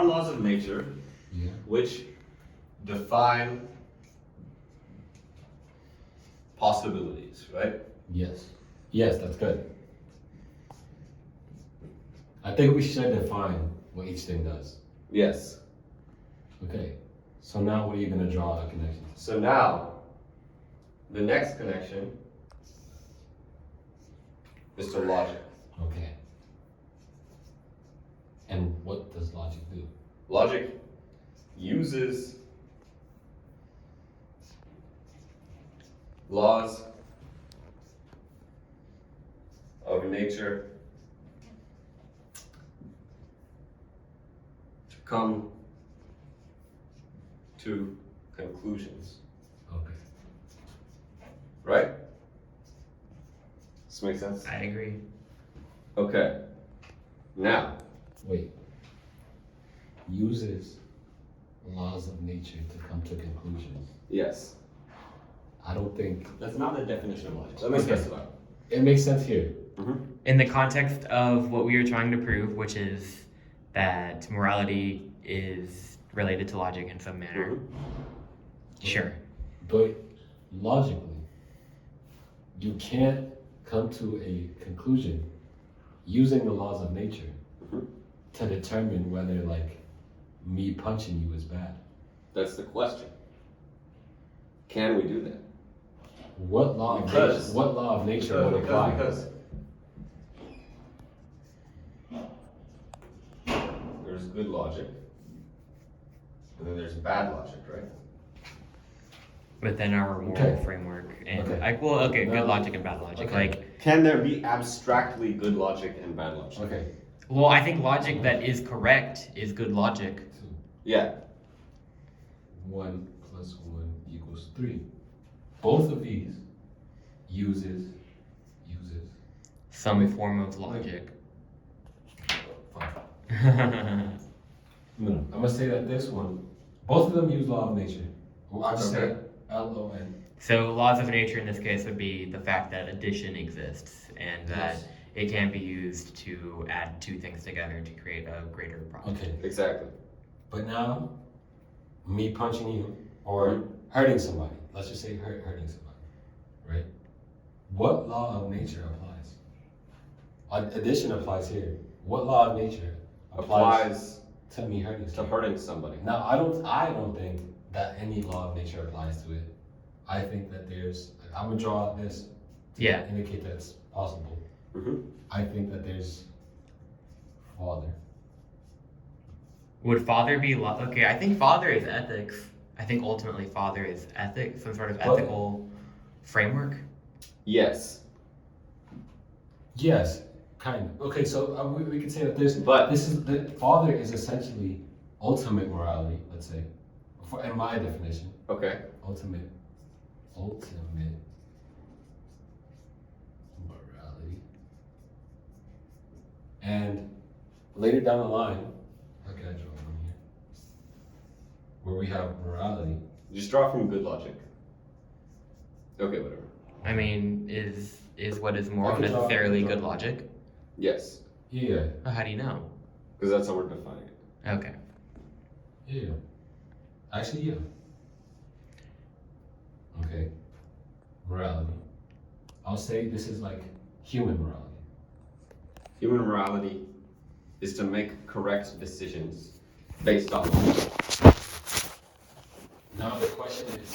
are laws of nature which define possibilities, right? Yes. Yes, that's good. I think we should define what each thing does. Yes. Okay. So now what are you going to draw a connection to? So now, the next connection is to logic. Okay. And what does logic do? Logic uses laws of nature to come to conclusions. Okay. Right? This makes sense? I agree. Okay. Now. Wait. Uses laws of nature to come to conclusions. Yes. I don't think That's not the definition of logic. Let me specify. it makes sense here. In the context of what we are trying to prove, which is that morality is related to logic in some manner. Sure. But logically, you can't come to a conclusion using the laws of nature to determine whether, like, me punching you is bad. That's the question. Can we do that? What law of nature would apply? Because there's good logic, and then there's bad logic, right? Within our moral framework. And Okay. good logic and bad logic. Okay. Like, Can there be abstractly good logic and bad logic? Okay. well, I think logic that is correct is good logic. Yeah. 1 plus 1 equals 3. Both of these uses Some form of logic. No, I'm gonna say that this one, both of them use law of nature. Well, I'll just say LON. So laws of nature in this case would be the fact that addition exists and that it can be used to add two things together to create a greater product. Okay. Exactly. But now, me punching you or hurting somebody, let's just say hurting somebody, right? What law of nature applies? Addition applies here. What law of nature applies to me hurting somebody? To hurting somebody. Now, I don't think that any law of nature applies to it. I think that I'm gonna draw this to indicate that it's possible. I think that there's father. Would father be okay? I think father is ethics. I think ultimately father is ethics, some sort of ethical framework. Yes. Yes, kind of. Okay, so we could say that the father is essentially ultimate morality. Let's say, in my definition. Okay. Ultimate morality. And later down the line, how can I draw from here? Where we have morality. Just draw from good logic. Okay, whatever. I mean, is what is moral necessarily good logic? Yes. Yeah. How do you know? Because that's how we're defining it. Okay. Yeah. Actually, yeah. Okay. Morality. I'll say this is like human morality. Human morality is to make correct decisions based on logic. Now the question is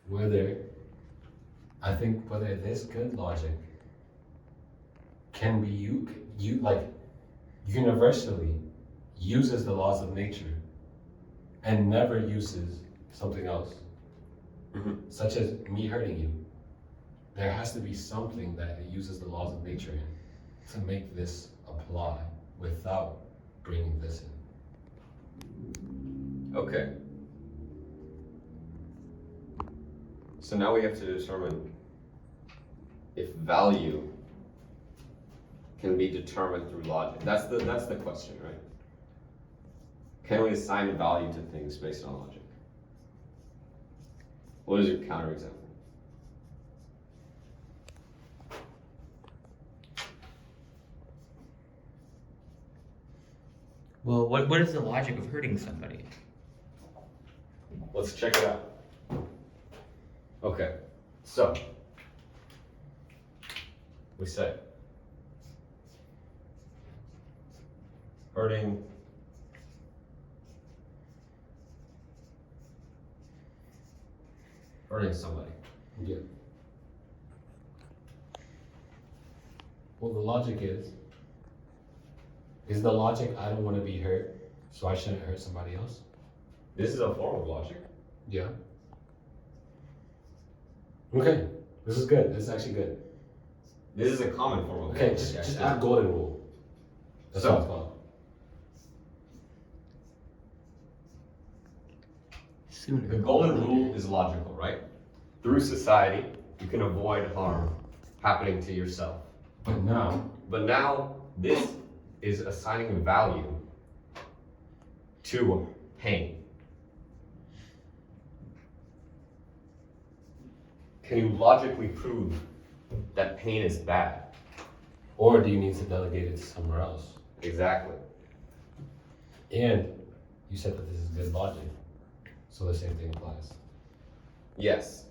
whether this good logic can be you like universally uses the laws of nature and never uses something else, such as me hurting you. There has to be something that it uses the laws of nature in to make this apply without bringing this in. Okay. So now we have to determine if value can be determined through logic. That's the question, right? Can we assign value to things based on logic? What is your counterexample? Well, what is the logic of hurting somebody? Let's check it out. Okay, so we say hurting somebody. Yeah. Well, the logic is the logic I don't want to be hurt, so I shouldn't hurt somebody else? This is a form of logic. Yeah. Okay, this is good. This is actually good. This is a common form of Okay, logic. just actually. add golden rule. That's So- what it's called. Sooner. The golden rule is logical, right? Through society, you can avoid harm happening to yourself. But now, But now, this is assigning value to pain. Can you logically prove that pain is bad? or do you need to delegate it to somewhere else? Exactly. And you said that this is good logic, so the same thing applies. Yes.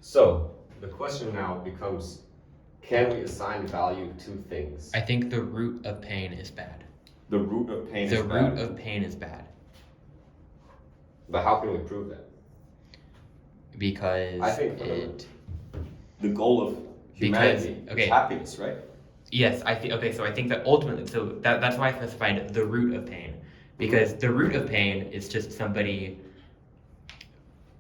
So, the question now becomes, can we assign value to things? I think the root of pain is bad. The root of pain The is root bad. of pain is bad But how can we prove that? because I think it. the goal of humanity Because- okay. is happiness, right? Yes, I think. Okay, so I think that ultimately, that's why I specified the root of pain, because the root of pain is just somebody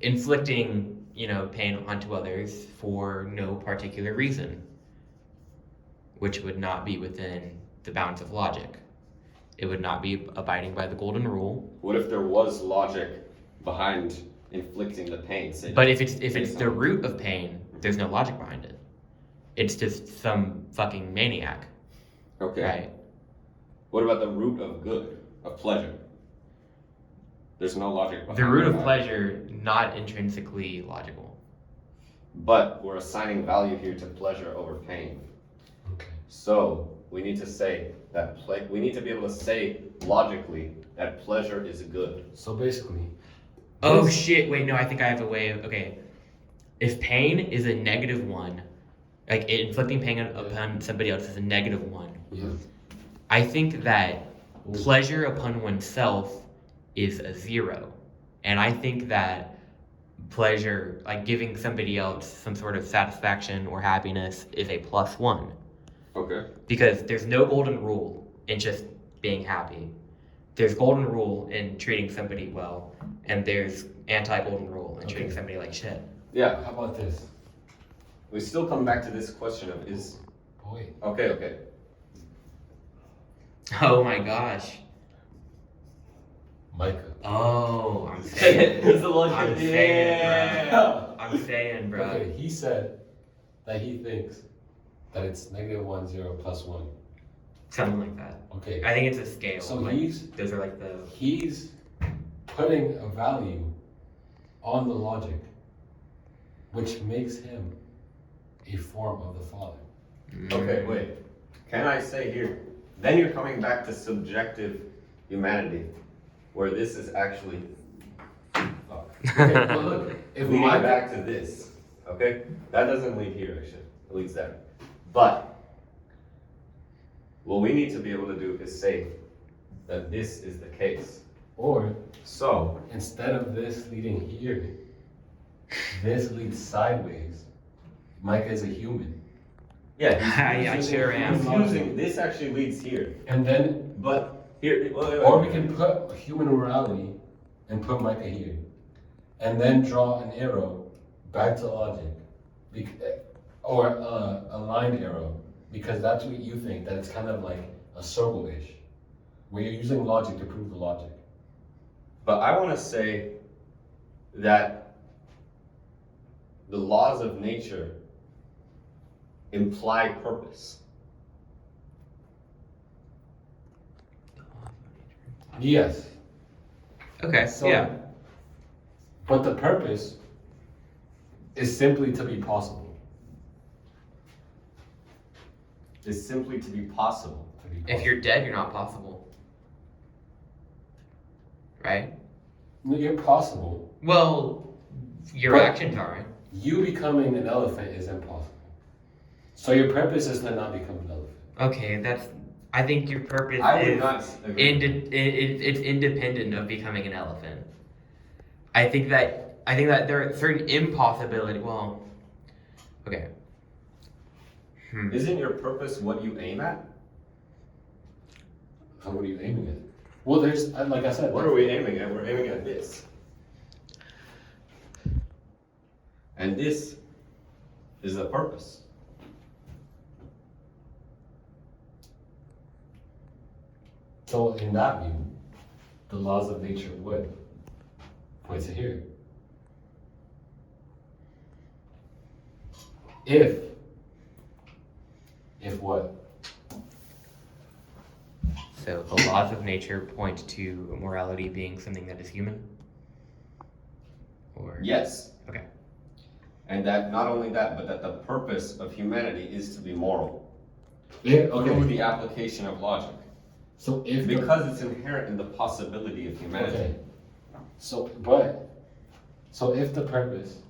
inflicting, pain onto others for no particular reason, which would not be within the bounds of logic. It would not be abiding by the golden rule. What if there was logic behind inflicting the pain? Say, But if it's the root of pain, there's no logic behind it. It's just some fucking maniac, okay. right? What about the root of good, of pleasure? There's no logic behind The root of that. pleasure, not intrinsically logical. But we're assigning value here to pleasure over pain. Okay. So we need to say that we need to be able to say logically that pleasure is good. So basically, Oh this- shit, wait, no, I think I have a way of, okay. If pain is a -1, like inflicting pain upon somebody else is a -1, yeah. I think that Ooh. pleasure upon oneself is a 0. And I think that pleasure, like giving somebody else some sort of satisfaction or happiness, is a +1. Okay. Because there's no golden rule in just being happy. There's golden rule in treating somebody well, and there's anti-golden rule in treating Okay. somebody like shit. Yeah. How about this? We still come back to this question of is Boy, okay. Oh my gosh. Micah. Oh, I'm saying. He's the logic. I'm saying, Yeah. bro. I'm saying, bro. Okay, he said that he thinks that it's -1, 0, +1. Something like that. Okay, I think it's a scale. so like, he's those are like the. he's putting a value on the logic, which makes him a form of the Father. Okay, wait. Can I say here? Then you're coming back to subjective humanity, where this is actually. Fuck. Okay, but look, if Leading Micah, back to this, okay? That doesn't lead here, actually. It leads there. But what we need to be able to do is say that this is the case. or So, instead of this leading here, this leads sideways. Micah is a human. yeah, I sure am. He's using this actually leads here, And then, but here. Wait. or we can put human morality and put Micah here. And then draw an arrow back to logic. Or a line arrow. Because that's what you think, that it's kind of like a circle-ish. Where you're using logic to prove the logic. But I want to say that the laws of nature imply purpose. Yes. Okay. So, yeah. But the purpose is simply to be possible. Is simply to be possible. To be If possible. you're dead, you're not possible. right? You're possible. Well, your But- actions aren't. You becoming an elephant is impossible. So your purpose is to not become an elephant. Okay, I think your purpose I would is not agree. it's independent of becoming an elephant. I think that there are certain impossibility. Well, okay. Isn't your purpose what you aim at? So what are you aiming at? Well, there's, like I said, What are we aiming at? We're aiming at this. And this is the purpose. so in that view, the laws of nature would point to here. If what? So the laws of nature point to morality being something that is human? Or Yes. Okay. And that not only that, but that the purpose of humanity is to be moral Yeah, through okay. the application of logic. So if the- Because it's inherent in the possibility of humanity. Okay. So if the purpose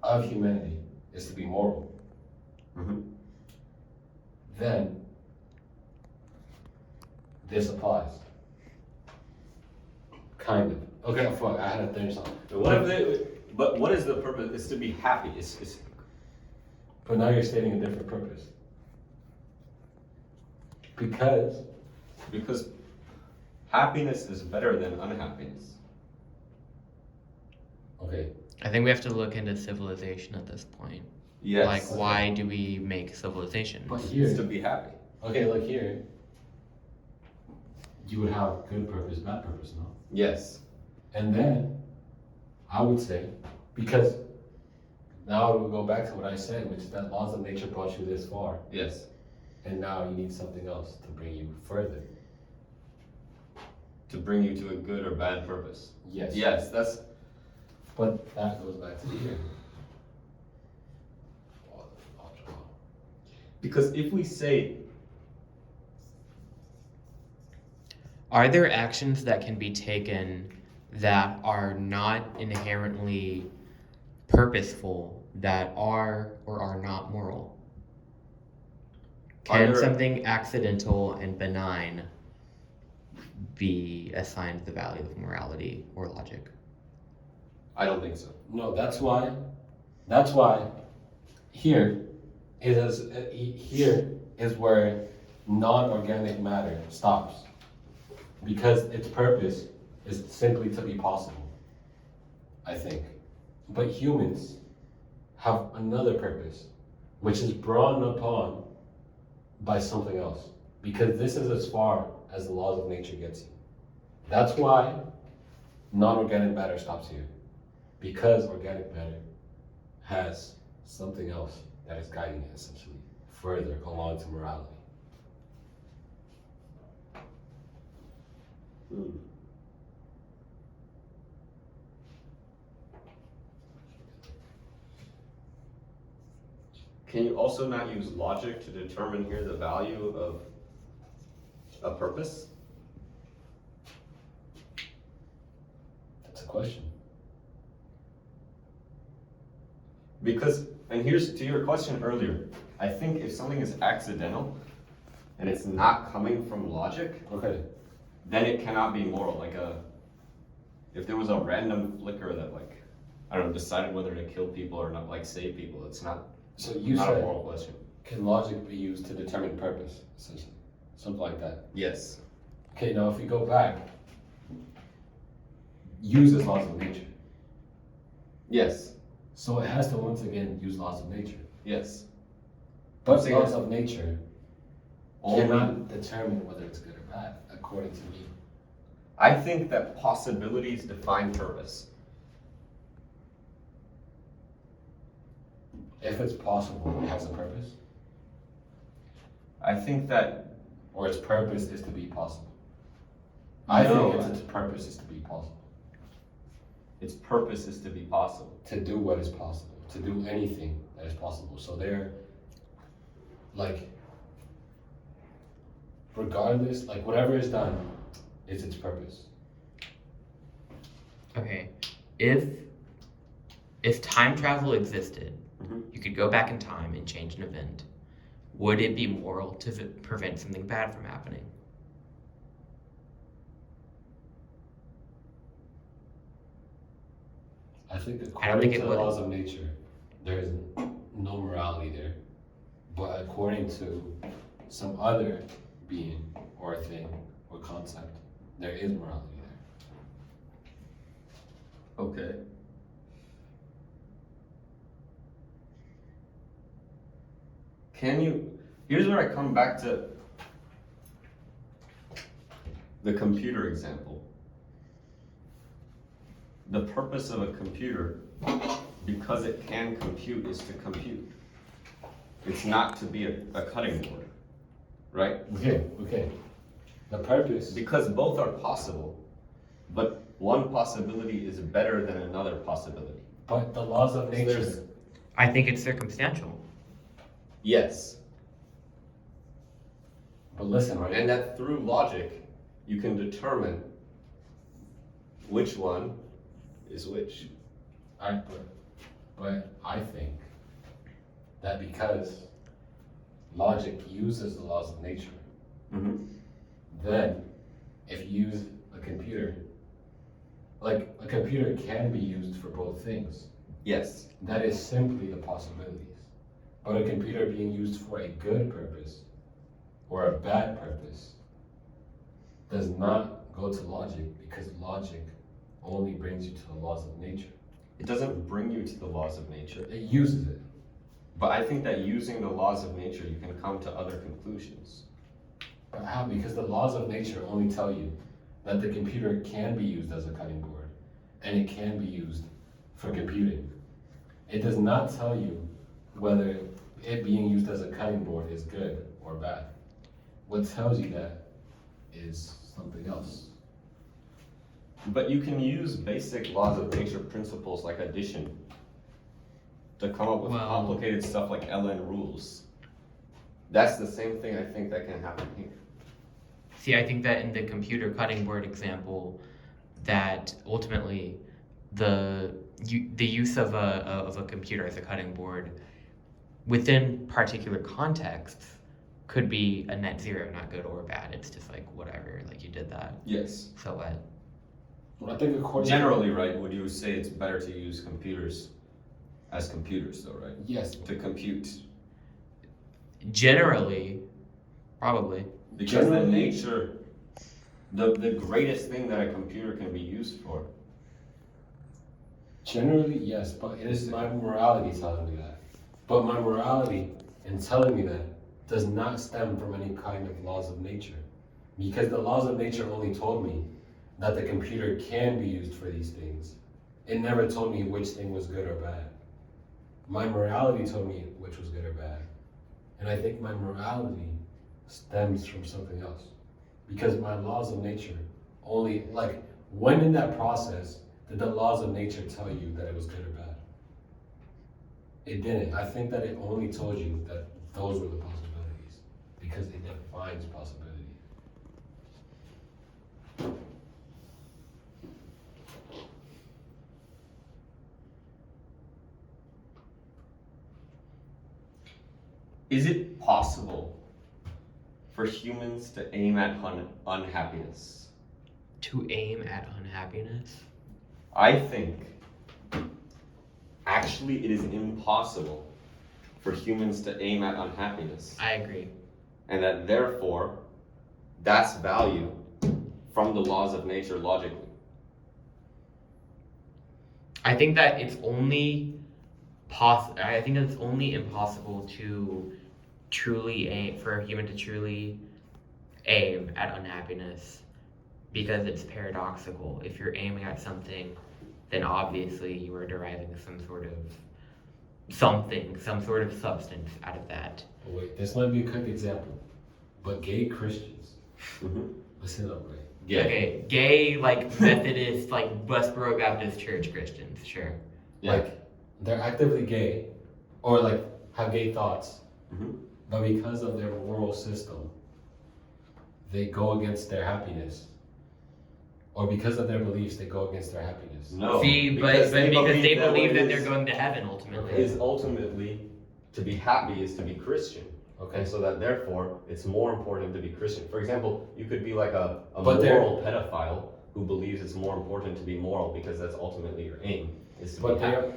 of humanity is to be moral, Mhm. then this applies. Kind of. Okay, fuck, I had to finish something. But what is the purpose? It's to be happy. It's But now you're stating a different purpose. Because, because happiness is better than unhappiness. okay, I think we have to look into civilization at this point. Yes. Like, why do we make civilization? but It's here, to be happy. okay, like here, you would have good purpose, bad purpose, no? Yes. And then, I would say, because now we'll go back to what I said, which is that laws of nature brought you this far, Yes. and now you need something else to bring you further. To bring you to a good or bad purpose. Yes. Yes, that's But that goes back to here. because if we say Are there actions that can be taken that are not inherently purposeful that are or are not moral? Are Can there- something accidental and benign be assigned the value of morality or logic? I don't think so. No, that's why here is where non-organic matter stops. Because its purpose is simply to be possible, I think. But humans have another purpose, which is brought upon by something else. Because this is as far as the laws of nature gets you. That's why non-organic matter stops here. Because organic matter has something else that is guiding it essentially further along to morality. Can you also not use logic to determine here the value of a purpose? That's a question. Because, and here's to your question earlier, I think if something is accidental and it's not coming from logic, Okay. then it cannot be moral. Like if there was a random flicker that like, I don't know, decided whether to kill people or not, like save people, it's not So you a said, moral question. can logic be used to determine purpose, essentially? Something like that. Yes. Okay, now if we go back, uses laws of nature. Yes. So it has to once again use laws of nature. Yes. But saying laws that- of nature Only, cannot determine whether it's good or bad, according to me. I think that possibilities define purpose. If it's possible, it has a purpose, I think that or its purpose is to be possible. I No. think its purpose is to be possible. its purpose is to be possible. To do what is possible, to do anything that is possible. So they're like, regardless, like whatever is done is its purpose. Okay, if time travel existed, Mhm. you could go back in time and change an event. Would it be moral to prevent something bad from happening? I think I don't according think to it the would. laws of nature, there is no morality there. But according to some other being or thing or concept, there is morality there. Okay. Here's where I come back to the computer example. The purpose of a computer, because it can compute, is to compute. It's not to be a cutting board, right? Okay. The purpose. Because both are possible, but one possibility is better than another possibility. But the laws of nature. I think it's circumstantial. Yes. But listen, right? And that through logic, you can determine which one is which. But I think that because logic uses the laws of nature, Mm-hmm. then if you use a computer, like a computer can be used for both things. Yes. That is simply the possibilities. But a computer being used for a good purpose or a bad purpose does not go to logic, because logic only brings you to the laws of nature. It doesn't bring you to the laws of nature. It uses it. But I think that using the laws of nature, you can come to other conclusions. But how? Because the laws of nature only tell you that the computer can be used as a cutting board and it can be used for computing. It does not tell you whether it being used as a cutting board is good or bad. What tells you that is something else. But you can use basic laws of nature principles like addition to come up with Well- complicated stuff like LN rules. That's the same thing I think that can happen here. See, I think that in the computer cutting board example, that ultimately the use of a computer as a cutting board within particular contexts could be a net zero, not good or bad. It's just like whatever, like you did that. Yes. So what? Well, I think according Generally, right, would you say it's better to use computers as computers though, right? yes, To compute. Generally, probably. Because the Generally- nature, the greatest thing that a computer can be used for. generally yes, but it is my morality telling me that. But my morality in telling me that does not stem from any kind of laws of nature. Because the laws of nature only told me that the computer can be used for these things. It never told me which thing was good or bad. My morality told me which was good or bad. And I think my morality stems from something else. Because my laws of nature only, like, when in that process did the laws of nature tell you that it was good or bad? It didn't. I think that it only told you that those were the possibilities. Because it defines possibility. Is it possible for humans to aim at unhappiness? To aim at unhappiness? I think actually it is impossible for humans to aim at unhappiness. I agree. And that therefore, that's value from the laws of nature logically. I think that it's only I think that it's only impossible to truly aim for a human to truly aim at unhappiness because it's paradoxical. If you're aiming at something, then obviously you are deriving some sort of some sort of substance out of that. Oh, wait, this might be a quick example. But gay Christians, listen up, right? Yeah. Okay, gay, like Methodist, like Westboro Baptist Church Christians, sure. Yeah. Like, they're actively gay, or like have gay thoughts, Mhm. but because of their moral system, they go against their happiness, or because of their beliefs they go against their happiness? No. See, because they believe that what they're is- going to heaven ultimately. is ultimately to be happy is to be Christian. Okay. And so that therefore it's more important to be Christian. For example, you could be like a But they're- moral pedophile who believes it's more important to be moral because that's ultimately your aim is to But be they happy. are,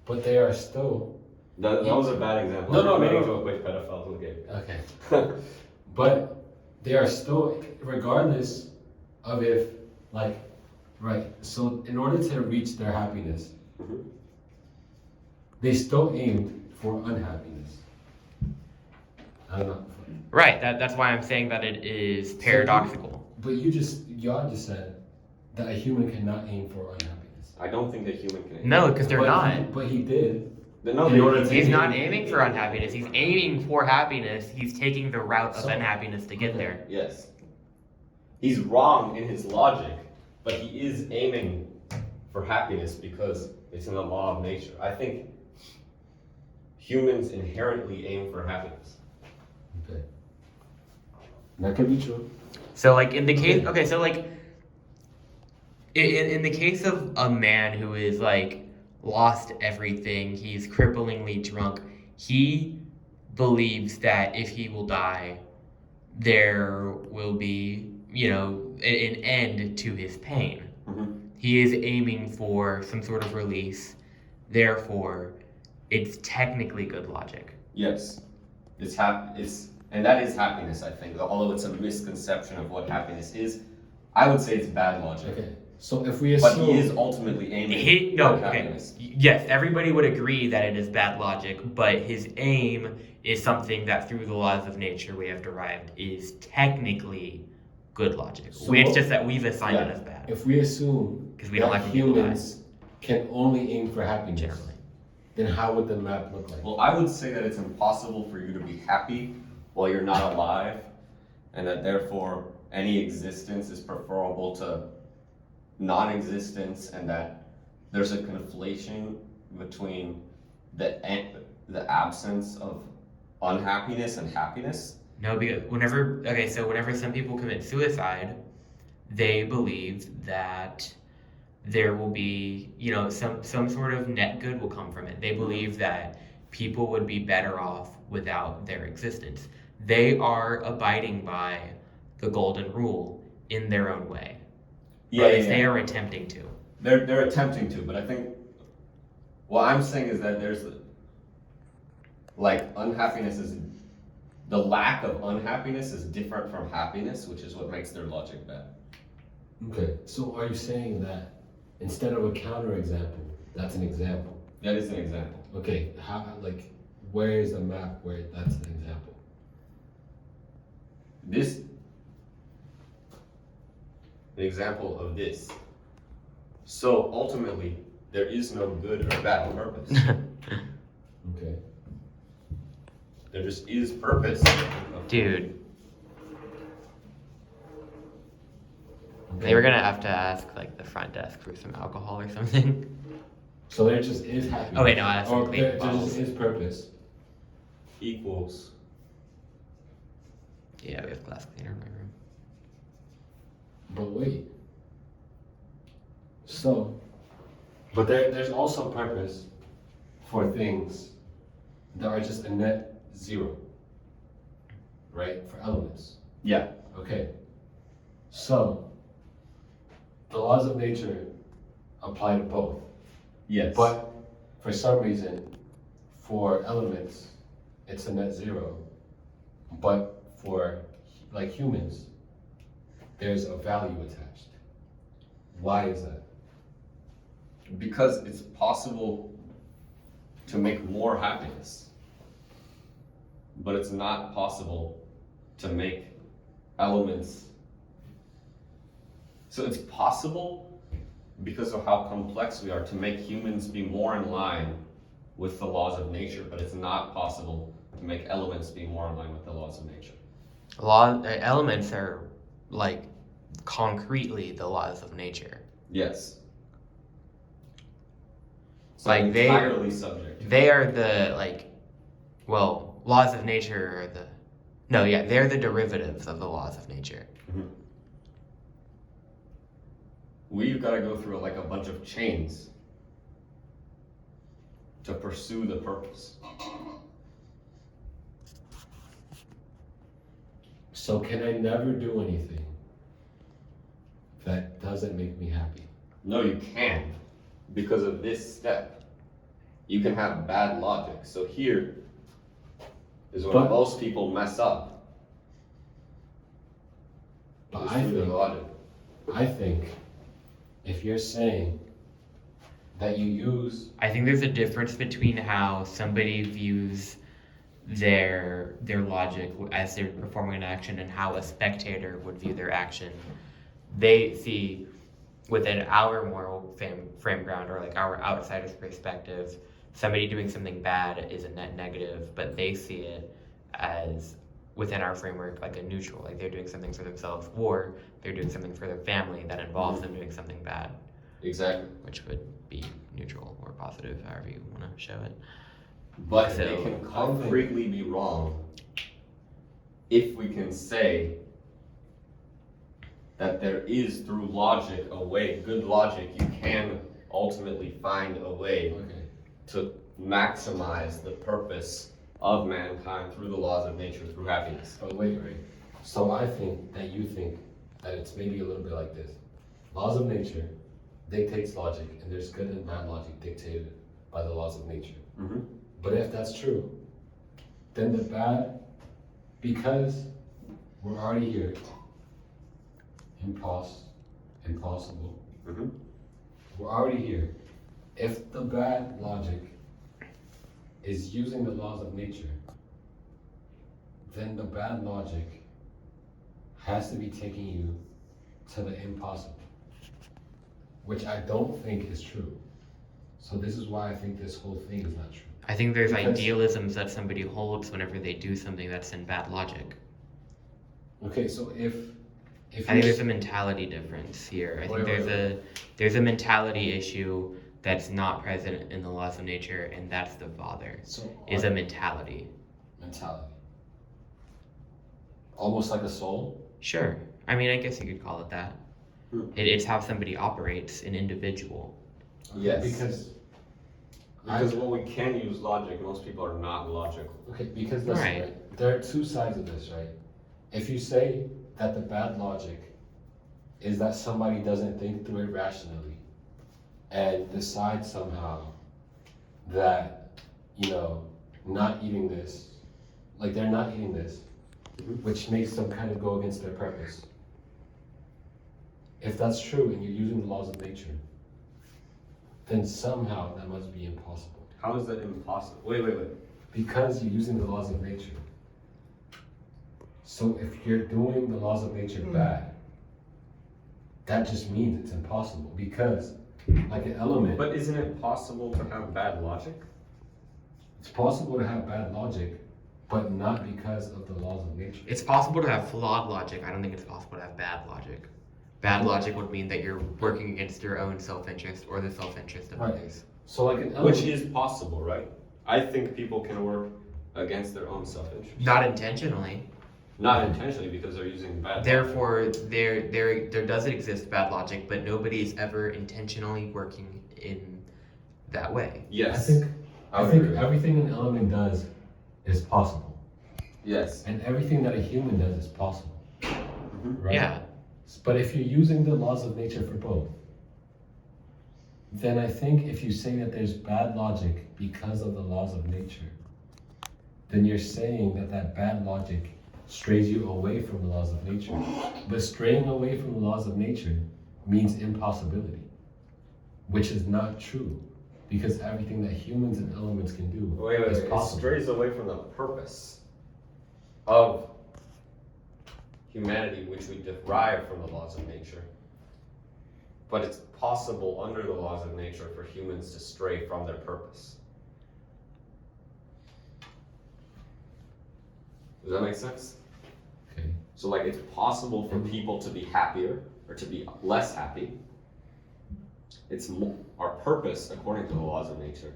but they are still That was a bad example. No, no, I'm no, making no. to equate pedophiles with gay. okay. But they are still, regardless of if, like, right. So in order to reach their happiness, Mhm. they still aim for unhappiness. I don't know. Right. That's why I'm saying that it is paradoxical. But y'all just said that a human cannot aim for unhappiness. I don't think a human can aim. No, because they're But not. But he did. No, In order to He's aim- not aiming for unhappiness. He's aiming for happiness. He's taking the route of So- unhappiness to get there. Yes. He's wrong in his logic, but he is aiming for happiness because it's in the law of nature. I think humans inherently aim for happiness. Okay. That could be true. So, like, in the case, okay, so, like, in the case of a man who is, like, lost everything, he's cripplingly drunk, he believes that if he will die, there will be, an end to his pain. Mhm. He is aiming for some sort of release, therefore, it's technically good logic. Yes. And that is happiness, I think. Although it's a misconception of what happiness is, I would say it's bad logic. Okay. So if we But assume, he is ultimately aiming for happiness. Yes, everybody would agree that it is bad logic, but his aim is something that through the laws of nature we have derived is technically good logic. So It's what- just that we've assigned it Yeah. as bad. if we assume 'Cause we don't that like when people die. humans can only aim for happiness, Generally. then how would the map look like? Well, I would say that it's impossible for you to be happy while you're not alive, and that therefore any existence is preferable to non-existence, and that there's a conflation between the absence of unhappiness and happiness. No, because whenever some people commit suicide, they believe that there will be, some sort of net good will come from it. They believe that people would be better off without their existence. They are abiding by the golden rule in their own way. Or at least they are attempting to. They're attempting to, but I think what I'm saying is that there's like unhappiness is the lack of unhappiness is different from happiness, which is what makes their logic bad. Okay. So are you saying that instead of a counterexample, that's an example? That is an example. Okay. How? Like, where is the map where that's an example? An example of this. So ultimately, there is no good or bad purpose. Okay. There just is purpose. Dude, they were gonna have to ask like the front desk for some alcohol or something. So there just is happiness. Oh, wait, no, I have some Or clean there bottles. just is purpose. Equals. Yeah, we have glass cleaner in my room. But wait. So, but there's also purpose for things that are just a net zero, right? For elements. Yeah. Okay. So, the laws of nature apply to both. Yes. But for some reason, for elements, it's a net zero. But for like humans, there's a value attached. Why is that? Because it's possible to make more happiness, but it's not possible to make elements. So it's possible because of how complex we are to make humans be more in line with the laws of nature, but it's not possible to make elements be more in line with the laws of nature. Elements are like concretely the laws of nature. Yes. So Like they entirely subject. they are the laws of nature are they're the derivatives of the laws of nature. Mhm. we've got to go through like a bunch of chains to pursue the purpose. So can I never do anything that doesn't make me happy? No, you can't, because of this step. You can have bad logic. So here is where But- most people mess up. But is I through the think, logic. I think if you're saying that you use, I think there's a difference between how somebody views their logic as they're performing an action and how a spectator would view their action. They see within our moral frame ground, or like our outsider's perspective, somebody doing something bad is a net negative, but they see it as within our framework like a neutral, like they're doing something for themselves or they're doing something for their family that involves them doing something bad, Exactly. which would be neutral or positive, however you want to show it. But So, it can concretely be wrong if we can say that there is, through logic, a way, good logic, you can ultimately find a way okay, to maximize the purpose of mankind through the laws of nature, through happiness. but wait. So I think that you think that it's maybe a little bit like this. Laws of nature dictates logic, and there's good and bad logic dictated by the laws of nature. Mm-hmm. But if that's true, then the bad, because we're already here, impossible, Mm-hmm. we're already here. If the bad logic is using the laws of nature, then the bad logic has to be taking you to the impossible, which I don't think is true. So this is why I think this whole thing is not true. I think there's Because- idealisms that somebody holds whenever they do something that's in bad logic. Okay, so if I think you're- there's a mentality difference here. I think Wait. there's a mentality issue that's not present in the laws of nature, and that's the father. so Is a mentality. mentality, almost like a soul. Sure. I mean, I guess you could call it that. Hmm. It's how somebody operates, an individual. Yes. Because when we can use logic, most people are not logical. okay, because listen, Right. right? There are two sides of this, right? If you say that the bad logic is that somebody doesn't think through it rationally and decide somehow that, not eating this, like they're not eating this, Mhm. which makes them kind of go against their purpose. If that's true and you're using the laws of nature, then somehow that must be impossible. How is that impossible? Wait. Because you're using the laws of nature. So if you're doing the laws of nature bad, that just means it's impossible because, like an element, But isn't it possible to have bad logic? it's possible to have bad logic, but not because of the laws of nature. It's possible to have flawed logic. I don't think it's possible to have bad logic. Bad logic would mean that you're working against your own self-interest or the self-interest of Right. others. So like an element, Which is possible, right? I think people can work against their own self-interest. Not intentionally. Not intentionally, because they're using bad logic. Therefore, there does exist bad logic, but nobody is ever intentionally working in that way. Yes. I would think agree. everything an element does is possible, Yes. and everything that a human does is possible, right? Yeah. But if you're using the laws of nature for both, then I think if you say that there's bad logic because of the laws of nature, then you're saying that that bad logic strays you away from the laws of nature. But straying away from the laws of nature means impossibility, which is not true, because everything that humans and elements can do Wait. is It possible. strays away from the purpose of humanity, which we derive from the laws of nature. But it's possible under the laws of nature for humans to stray from their purpose. Does that make sense? Okay. So like it's possible for people to be happier or to be less happy. Our purpose, according to the laws of nature,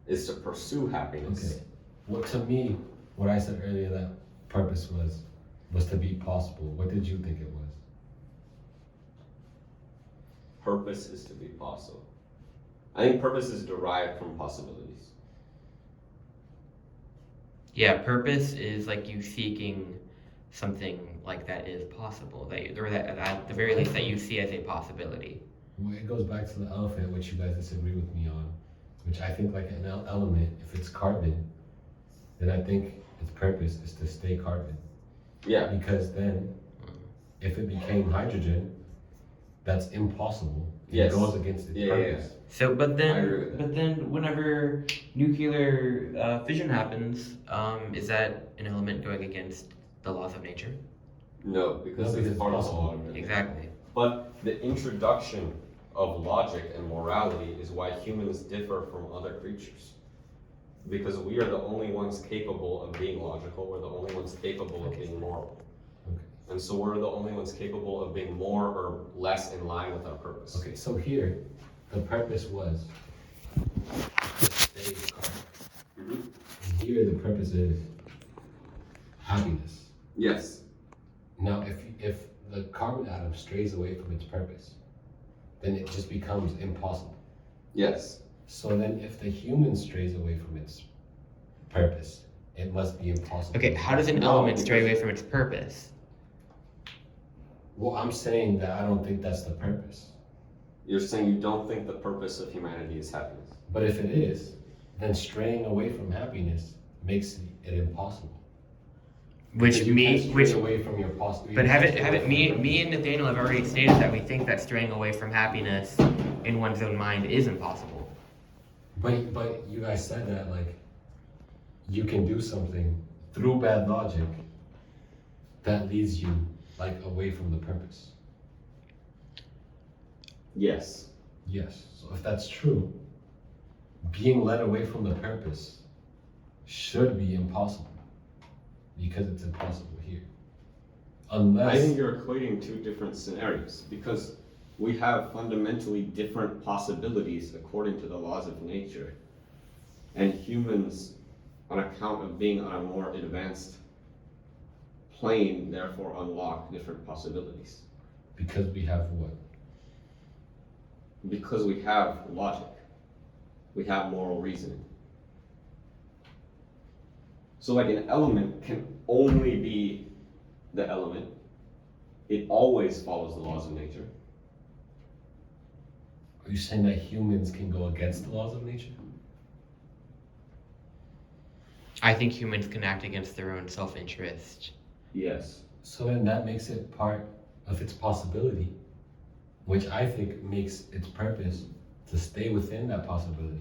is to pursue happiness. Okay. What to me, what I said earlier that purpose was to be possible. What did you think it was? purpose is to be possible. I think purpose is derived from possibilities. Yeah, purpose is like you seeking something like that is possible, or that at the very least that you see as a possibility. Well, it goes back to the elephant, which you guys disagree with me on, which I think like an element, if it's carbon, then I think its purpose is to stay carbon. Yeah. Because then, if it became hydrogen, that's impossible. Yes. It goes against its purpose. So, but I agree with that. then, whenever nuclear fission happens, is that an element going against the laws of nature? No, because it's part of the law. Exactly. But the introduction of logic and morality is why humans differ from other creatures. Because we are the only ones capable of being logical, we're the only ones capable of being moral. Okay. And so we're the only ones capable of being more or less in line with our purpose. Okay, so here, the purpose was to stay carbon. Mhm. And here, the purpose is happiness. Yes. Now, if the carbon atom strays away from its purpose, then it just becomes impossible. Yes. So then, if the human strays away from its purpose, it must be impossible. Okay, how does an No, element stray because- away from its purpose? Well, I'm saying that I don't think that's the purpose. You're saying you don't think the purpose of humanity is happiness. But if it is, then straying away from happiness makes it impossible. Which Because you me, can't which, stray away from your possible. but me and Nathaniel have already stated that we think that straying away from happiness in one's own mind is impossible. But you guys said that like you can do something through bad logic that leads you like away from the purpose. Yes. Yes. So if that's true, being led away from the purpose should be impossible because it's impossible here. Unless I think you're equating two different scenarios because we have fundamentally different possibilities according to the laws of nature. And humans, on account of being on a more advanced plane, therefore unlock different possibilities. because we have what? Because we have logic, we have moral reasoning. So like an element can only be the element. It always follows the laws of nature. Are you saying that humans can go against the laws of nature? I think humans can act against their own self-interest. Yes. So then that makes it part of its possibility, which I think makes its purpose to stay within that possibility.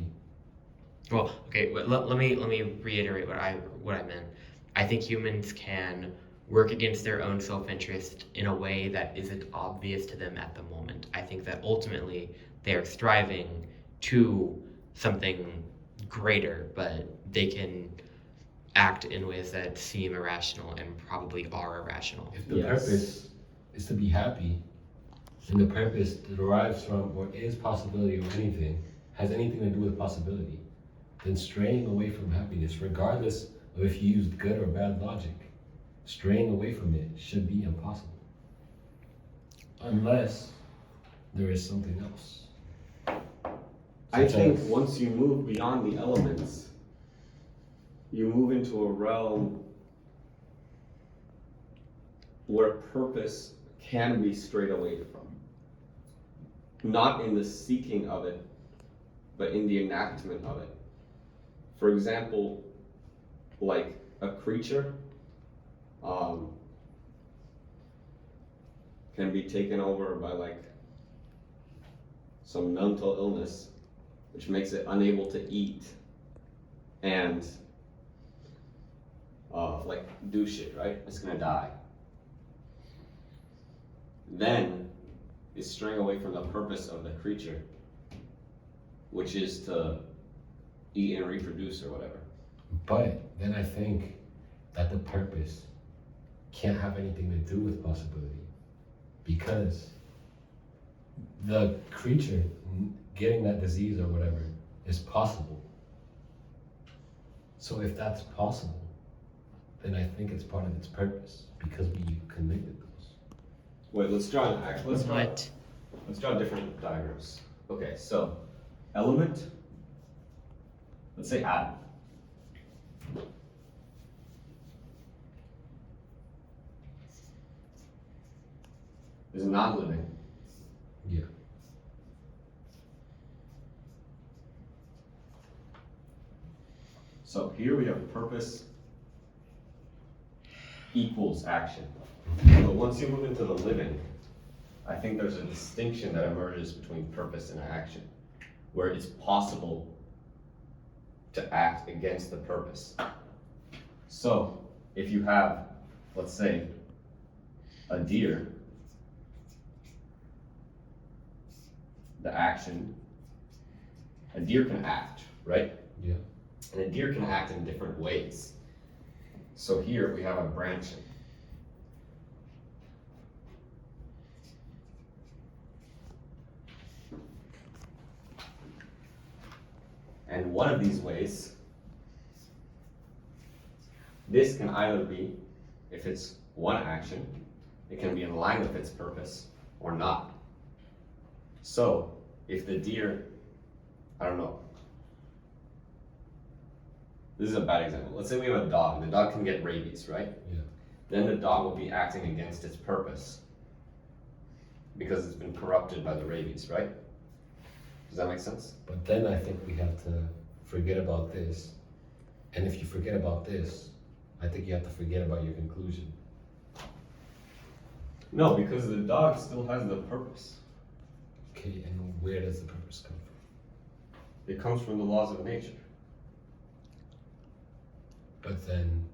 Well, okay, let me reiterate what I meant. I think humans can work against their own self-interest in a way that isn't obvious to them at the moment. I think that ultimately they are striving to something greater, but they can act in ways that seem irrational and probably are irrational. If the Yes. purpose is to be happy, and the purpose derives from or is possibility or anything, has anything to do with possibility, then straying away from happiness, regardless of if you used good or bad logic, straying away from it should be impossible. Unless there is something else. I Such think as- once you move beyond the elements, you move into a realm where purpose can be strayed away from. Not in the seeking of it, but in the enactment of it. For example, like a creature can be taken over by like some mental illness, which makes it unable to eat and like do shit, right? It's gonna die. Then it's straying away from the purpose of the creature, which is to eat and reproduce or whatever. But then I think that the purpose can't have anything to do with possibility because the creature getting that disease or whatever is possible. So if that's possible, then I think it's part of its purpose because we connected those. Wait, let's draw an act. Let's draw. What? Let's draw different diagrams. Okay, so element, let's say atom. Is non-living. Yeah. So here we have purpose equals action. But once you move into the living, I think there's a distinction that emerges between purpose and action, where it's possible to act against the purpose. So if you have, let's say, a deer, the action, a deer can act, right? Yeah. And a deer can act in different ways. So here we have a branching. And one of these ways, this can either be, if it's one action, it can be in line with its purpose or not. So if the deer, I don't know, this is a bad example. Let's say we have a dog. The dog can get rabies, right? Yeah. Then the dog will be acting against its purpose because it's been corrupted by the rabies, right? Does that make sense? But then I think we have to forget about this. And if you forget about this, I think you have to forget about your conclusion. No, because the dog still has the purpose. Okay, and where does the purpose come from? It comes from the laws of nature. But then,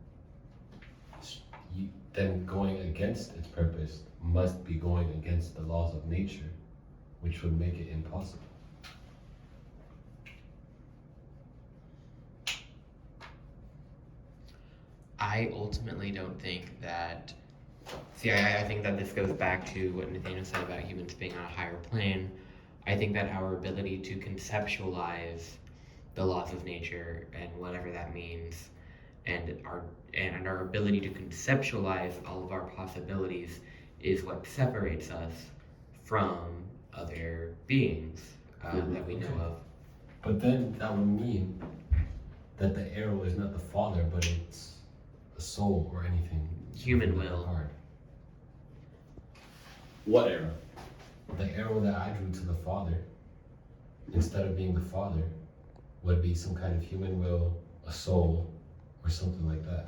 then going against its purpose must be going against the laws of nature, which would make it impossible. I ultimately don't think that. See, I think that this goes back to what Nathaniel said about humans being on a higher plane. I think that our ability to conceptualize the laws of nature and whatever that means, and our ability to conceptualize all of our possibilities is what separates us from other beings that we know of. But then that would mean that the arrow is not the father, but it's a soul or anything. Human will. Hard. What arrow? The arrow that I drew to the father, instead of being the father, would be some kind of human will, a soul, or something like that.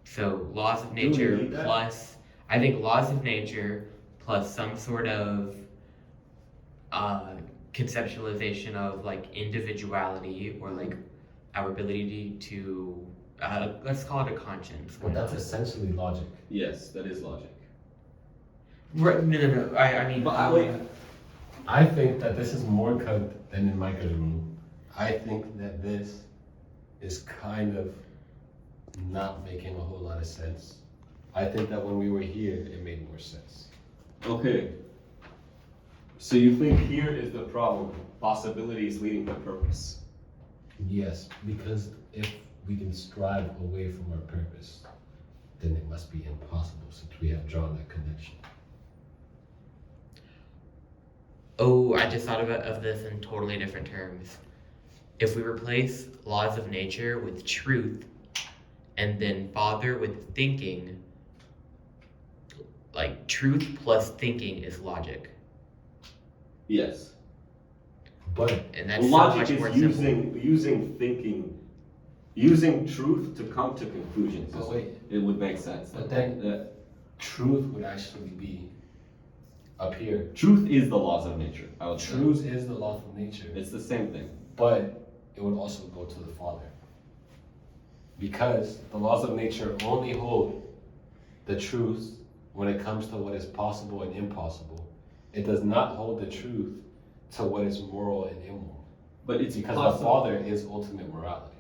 So laws of Do we nature need that? plus, I think laws of nature plus some sort of conceptualization of like individuality or like our ability to, let's call it a conscience. But that's essentially logic. Yes, that is logic. Right, no. I mean, But wait, I think that this is more cut than in Micah's room. I think that this is kind of not making a whole lot of sense. I think that when we were here, it made more sense. okay. So you think here is the problem, possibilities leading to purpose. Yes, because if we can strive away from our purpose, then it must be impossible since we have drawn that connection. oh, I just thought of this in totally different terms. If we replace laws of nature with truth and then father with thinking, like truth plus thinking is logic. Yes. But And that's so Logic much more is simple. using thinking, using truth to come to conclusions. But wait. It would make sense. But then- that truth would actually be up here. truth is the laws of nature. I would say. Truth is the law of nature, It's the same thing. but it would also go to the Father. Because the laws of nature only hold the truth when it comes to what is possible and impossible. It does not hold the truth to what is moral and immoral. But it's Because possible. the Father is ultimate morality.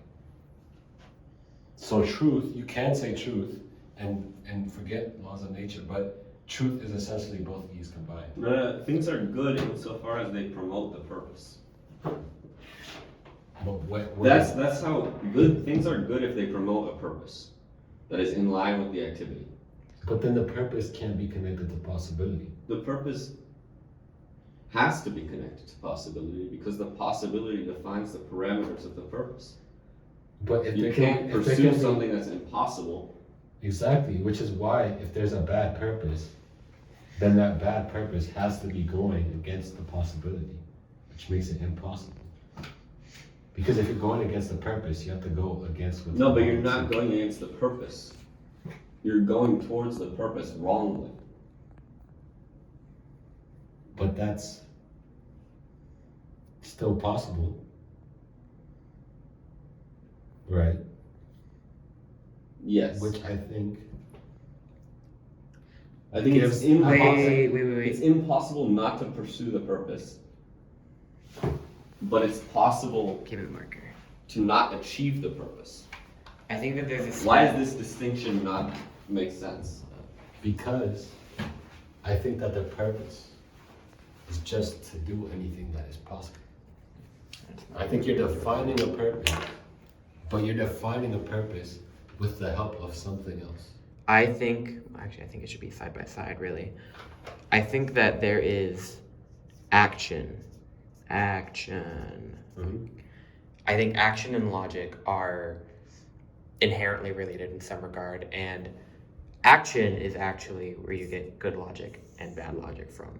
So truth, you can say truth and forget laws of nature, but truth is essentially both of these combined. No, things are good insofar as they promote the purpose. But what That's how good things are good if they promote a purpose that is in line with the activity. but then the purpose can't be connected to possibility. The purpose has to be connected to possibility because the possibility defines the parameters of the purpose. But if You there can't can, if there pursue can something be, that's impossible. exactly, which is why if there's a bad purpose, then that bad purpose has to be going against the possibility, which makes it impossible. Because if you're going against the purpose, you have to go against what's No, but you're wrong. not going against the purpose. You're going towards the purpose wrongly. But that's still possible. Right? Yes. Which I think I think gives- it's impossible. Wait. It's impossible not to pursue the purpose. But it's possible Give it a marker. to not achieve the purpose. I think that there's a Why does this distinction not make sense? because I think that the purpose is just to do anything that is possible. I think you're defining a purpose, but you're defining a purpose with the help of something else. I think it should be side by side, really. I think that there is action. Mm-hmm. I think action and logic are inherently related in some regard, and action is actually where you get good logic and bad logic from.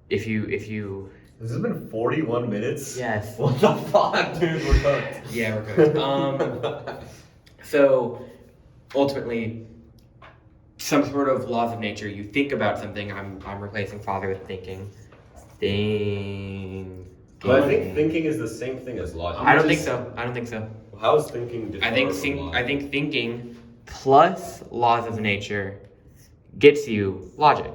If you This has been 41 minutes? yes. What the fuck, dude? We're cooked. Yeah, we're good. So ultimately, some sort of laws of nature. You think about something. I'm replacing father with thinking. But I think thinking is the same thing as logic. I don't think so. How is thinking different? I think thinking plus laws of nature gets you logic.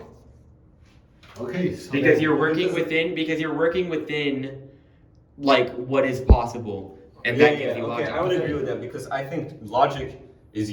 Okay, so Because then- you're working within like what is possible. And that gives you okay, logic. I would agree with that because I think logic is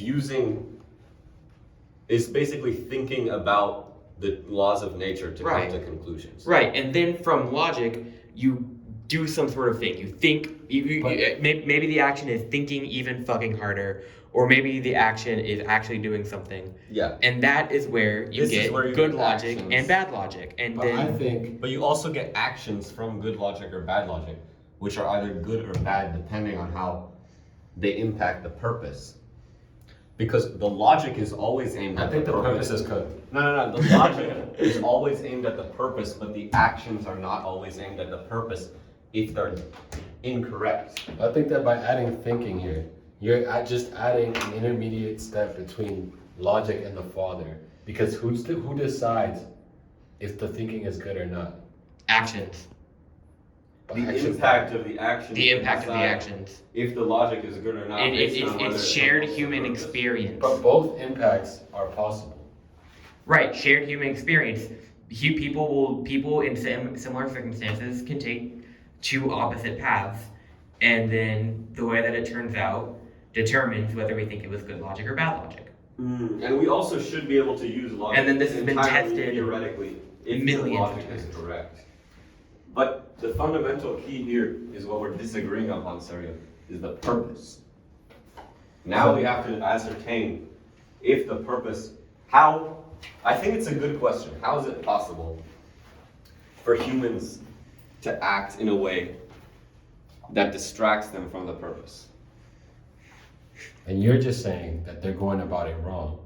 basically thinking about the laws of nature to Right. come to conclusions. Right, and then from logic, you do some sort of thing. You think, maybe the action is thinking even fucking harder, or maybe the action is actually doing something. Yeah. And that is where you This is get where you good get logic actions. and bad logic. And But I then, think But you also get actions from good logic or bad logic, which are either good or bad depending on how they impact the purpose. Because the logic is always aimed at I think the purpose is good. No. The logic is always aimed at the purpose, but the actions are not always aimed at the purpose if they're incorrect. I think that by adding thinking here, you're just adding an intermediate step between logic and the father. Because who decides if the thinking is good or not? actions. By The action. impact of the action. The impact of the decide actions. If the logic is good or not. based on whether It's it shared fulfills the human purpose. experience. But both impacts are possible. Right, shared human experience. People in similar circumstances can take two opposite paths, and then the way that it turns out determines whether we think it was good logic or bad logic. And we also should be able to use logic. And then this has been entirely tested theoretically if the millions of logic is times. correct. But the fundamental key here is what we're disagreeing upon, Sergio, is the purpose. Now we have to ascertain if the purpose, I think it's a good question. How is it possible for humans to act in a way that distracts them from the purpose? And you're just saying that they're going about it wrong.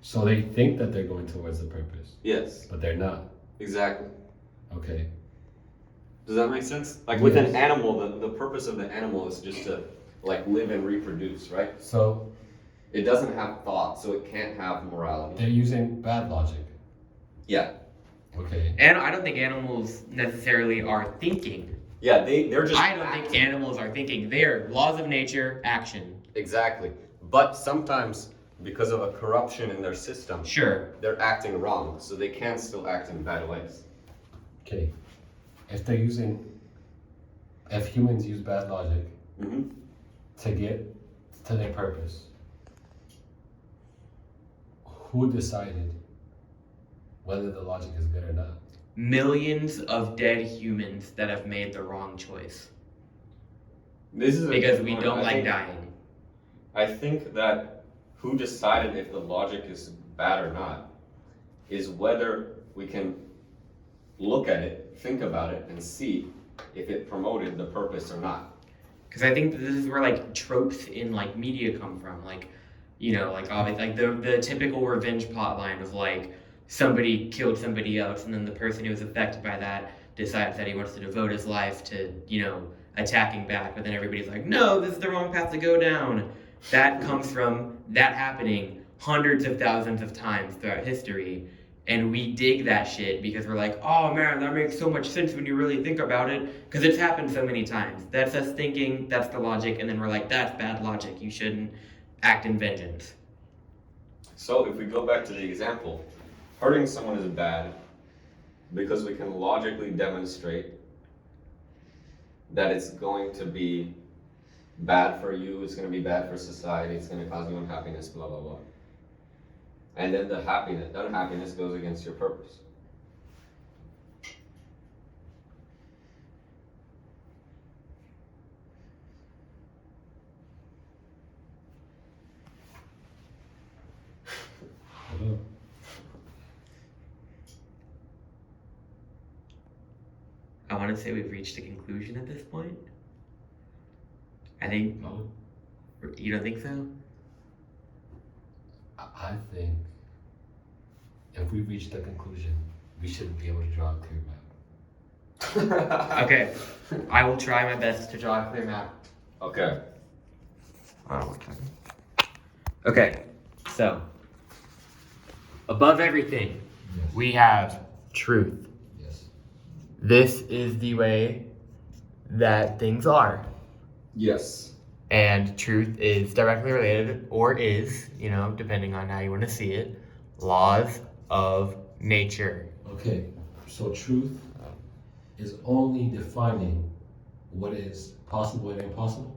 So they think that they're going towards the purpose, Yes, but they're not. exactly. Okay. Does that make sense? Like with an Yes. animal, the purpose of the animal is just to like live and reproduce, right? So It doesn't have thought, so it can't have morality. they're using bad logic. Yeah. Okay. And I don't think animals necessarily are thinking. Yeah, they're just I don't think animals are thinking. They're laws of nature, action. Exactly. But sometimes because of a corruption in their system, Sure. they're acting wrong, so they can still act in bad ways. Okay. If humans use bad logic Mm-hmm. to get to their purpose, who decided whether the logic is good or not? Millions of dead humans that have made the wrong choice. This is a Because good we point. don't I like think- dying. I think that who decided if the logic is bad or not is whether we can look at it, think about it, and see if it promoted the purpose or not. Because I think this is where like tropes in like media come from, like, you know, like obviously like the typical revenge plot line of like somebody killed somebody else, and then the person who was affected by that decides that he wants to devote his life to, you know, attacking back, but then everybody's like, no, this is the wrong path to go down. That comes from that happening hundreds of thousands of times throughout history. And we dig that shit because we're like, oh man, that makes so much sense when you really think about it, because it's happened so many times. That's us thinking, that's the logic, and then we're like, that's bad logic, you shouldn't act in vengeance. So if we go back to the example, hurting someone is bad because we can logically demonstrate that it's going to be bad for you, it's going to be bad for society, it's going to cause you unhappiness, blah, blah, blah. And then the unhappiness goes against your purpose. I want to say we've reached a conclusion at this point. I think. No. You don't think so? I think if we reach the conclusion, we should be able to draw a clear map. Okay. I will try my best to draw a clear map. Okay. Okay. So, above everything, Yes. we have truth. Yes. This is the way that things are. Yes. And truth is directly related, or is, you know, depending on how you want to see it, laws of nature. Okay, so truth is only defining what is possible and impossible?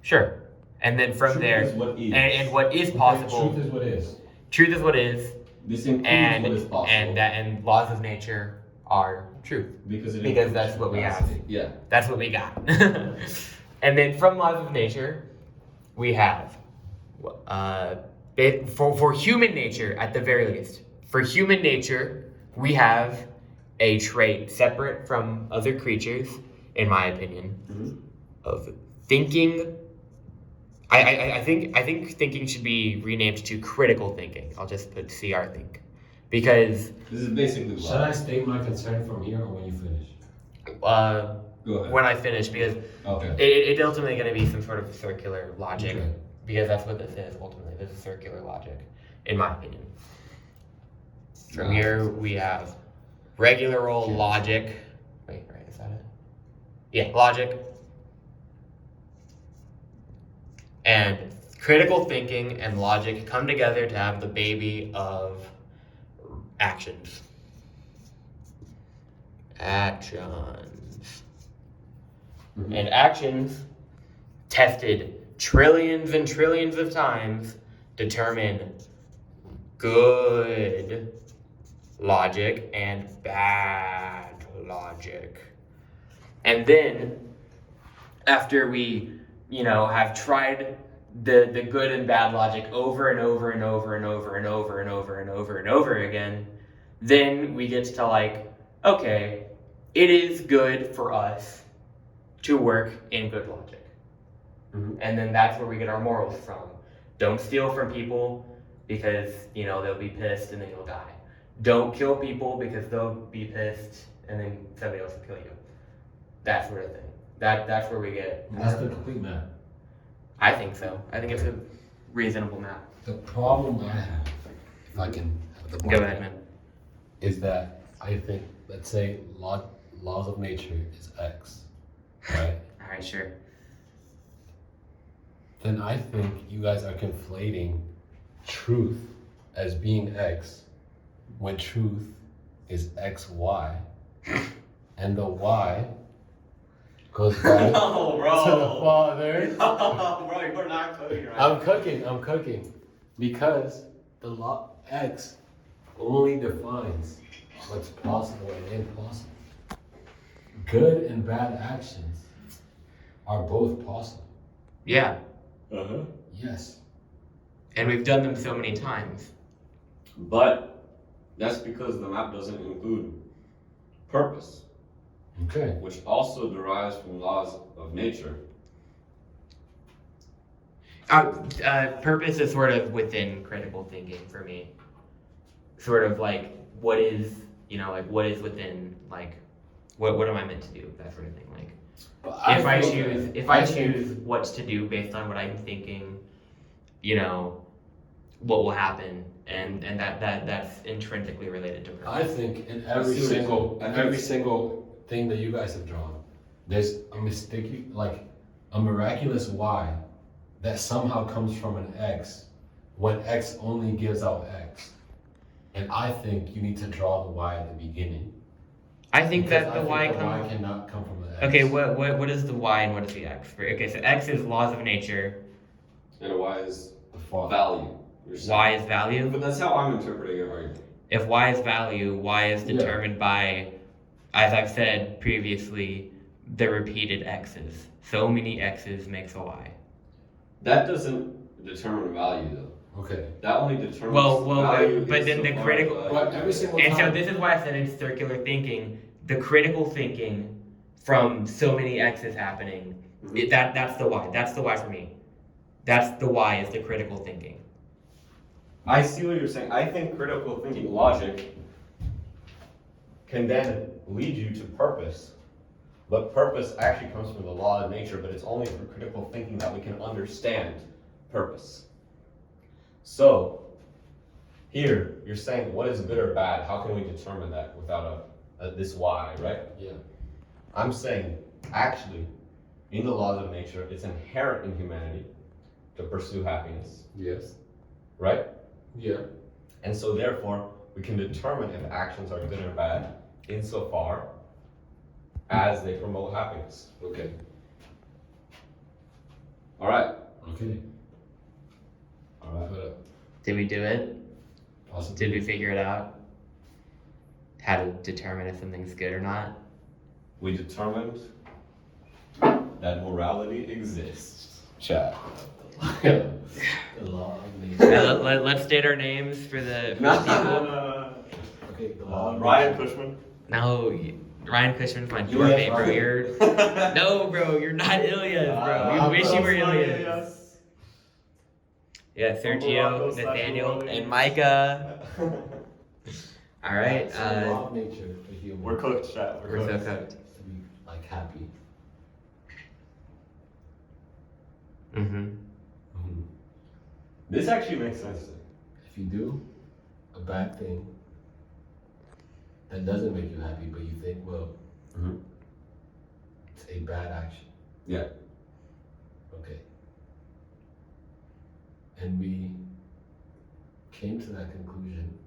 Sure. And then from Truth there, is what is. and what is Okay, possible. truth is what is. Truth is what is, This includes and what is possible. and laws of nature are truth. because that's what we have. Yeah. That's what we got. And then from laws of nature, we have for human nature at the very least. For human nature, we have a trait separate from other creatures, in my opinion, of thinking. I think thinking should be renamed to critical thinking. I'll just put CR think, because This is basically Should I state my concern from here or when you finish? Go ahead. when I finish, because Okay. it's ultimately going to be some sort of circular logic, Okay. because that's what this is ultimately. This is circular logic, in my opinion. From here we have regular old logic. Wait, right? Is that it? Yeah, logic. And critical thinking and logic come together to have the baby of actions. Actions. And actions, tested trillions and trillions of times, determine good logic and bad logic. And then, after we, have tried the good and bad logic over and over and over and over and over and over and over and over again, then we get to okay, it is good for us to work in good logic. And then that's where we get our morals from. Don't steal from people because, they'll be pissed and then you'll die. Don't kill people because they'll be pissed and then somebody else will kill you. That sort of thing. That's where we get. That's the complete map. I think so. I think it's a reasonable map. The problem I have, if I can have the Go ahead, man. is that I think, let's say, laws of nature is X, right? All right, sure. Then I think you guys are conflating truth as being X when truth is XY, and the Y goes back No, bro. to the Father. Bro, you're not cooking right. I'm cooking. Because the law X only defines what's possible and impossible. Good and bad actions are both possible. Yeah, Yes. and we've done them so many times. But that's because the map doesn't include purpose, Okay. which also derives from laws of nature. Purpose is sort of within critical thinking for me. Sort of like what is, like what is within, like what am I meant to do, that sort of thing. Like But if I choose what to do based on what I'm thinking, what will happen, and that's intrinsically related to purpose. I think in I see what every single thing that you guys have drawn, there's a mistake, like a miraculous Y that somehow comes from an X when X only gives out X. And I think you need to draw the Y at the beginning. I think Because that the Y comes. cannot come from the X. Okay, what is the Y and what is the X? Okay, so X is laws of nature. And a Y is The fault. value. You're saying. Y is value. But that's how I'm interpreting your argument. If Y is value, Y is determined by, as I've said previously, the repeated X's. So many X's makes a Y. That doesn't determine value though. Okay. That only determines Well, value. but then the insofar critical- as But value- every single And so time. this is why I said it's circular thinking. The critical thinking from so many X's happening, Mhm. that's the Y. That's the Y for me. That's the Y is the critical thinking. I see what you're saying. I think critical thinking logic can then lead you to purpose. But purpose actually comes from the law of nature, but it's only through critical thinking that we can understand purpose. So, here, you're saying what is good or bad? How can we determine that without this Y, right? Yeah. I'm saying, actually, in the laws of nature, it's inherent in humanity to pursue happiness, Yes. right? Yeah. And so therefore, we can determine if actions are good or bad insofar as they promote happiness. Okay. All right. Okay. All right. But Did we do it? possibly. Did we figure it out? How to determine if something's good or not? We determined that morality exists. Chat. The law of nature. Let's state our names for the people. Okay. The law of Ryan nature. Cushman. No, Ryan Cushman's my You roommate, are- bro. You're no, bro. You're not Ilyas, bro. We wish you were Ilyas. Yeah, Sergio, Nathaniel, and Micah. All right. That's the law of nature for humans. We're cooked, chat. We're so cooked. To be like happy. Mm-hmm. Mhm. This actually makes sense. If you do a bad thing that doesn't make you happy, but you think, well, Mhm. it's a bad action. Yeah. Okay. And we came to that conclusion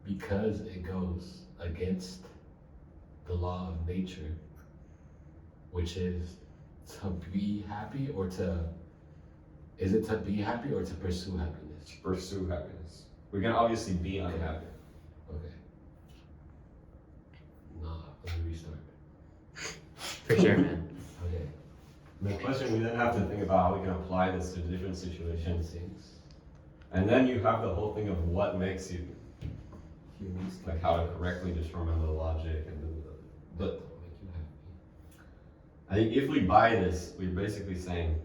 because it goes against the law of nature, which is to be happy or is it to be happy or to pursue happiness? Pursue happiness. We can obviously be unhappy. Okay. Nah, let me restart. For sure, man. Okay. The question we then have to think about how we can apply this to different situations. Things. And then you have the whole thing of what makes you, Humans like how to correctly determine the logic and but don't make you happy. I think if we buy this, we're basically saying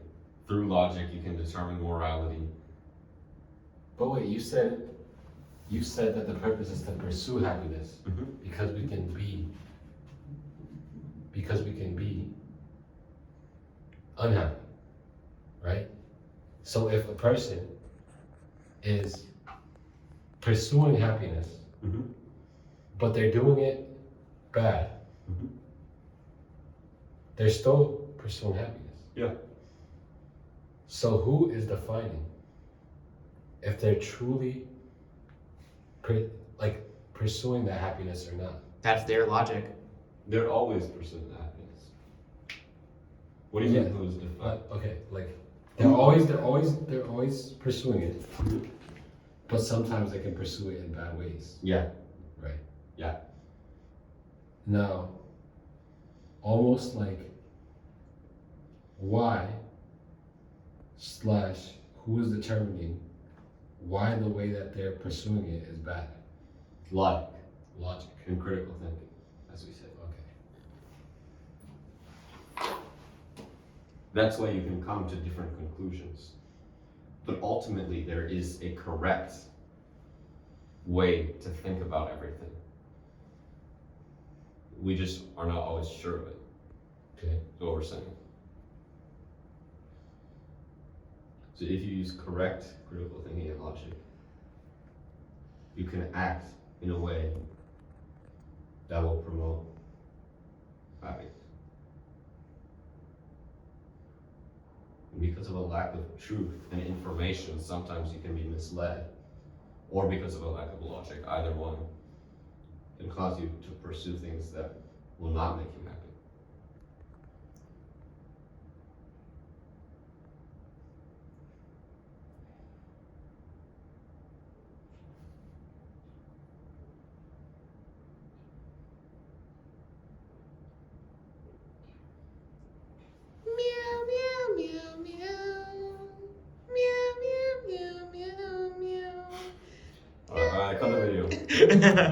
through logic you can determine morality. But wait, you said that the purpose is to pursue happiness because we can be unhappy, right? So if a person is pursuing happiness, Mm-hmm. but they're doing it bad, Mhm. they're still pursuing happiness. Yeah. So who is defining if they're truly pursuing that happiness or not? That's their logic. They're always pursuing happiness. What do you Yeah. mean who's defined? Okay, like they're always pursuing it, but sometimes they can pursue it in bad ways, Yeah. right? Yeah. Now, almost like why / who is determining why the way that they're pursuing it is bad? Like. Logic. and critical thinking, as we said. Okay. That's why you can come to different conclusions. But ultimately, there is a correct way to think about everything. We just are not always sure of it. Okay. Is what we're saying. So if you use correct critical thinking and logic, you can act in a way that will promote happiness. And because of a lack of truth and information, sometimes you can be misled, or because of a lack of logic, either one can cause you to pursue things that will not make you happy. Meow, meow, meow, meow. Meow, meow, meow, meow, meow. Alright, cut the video.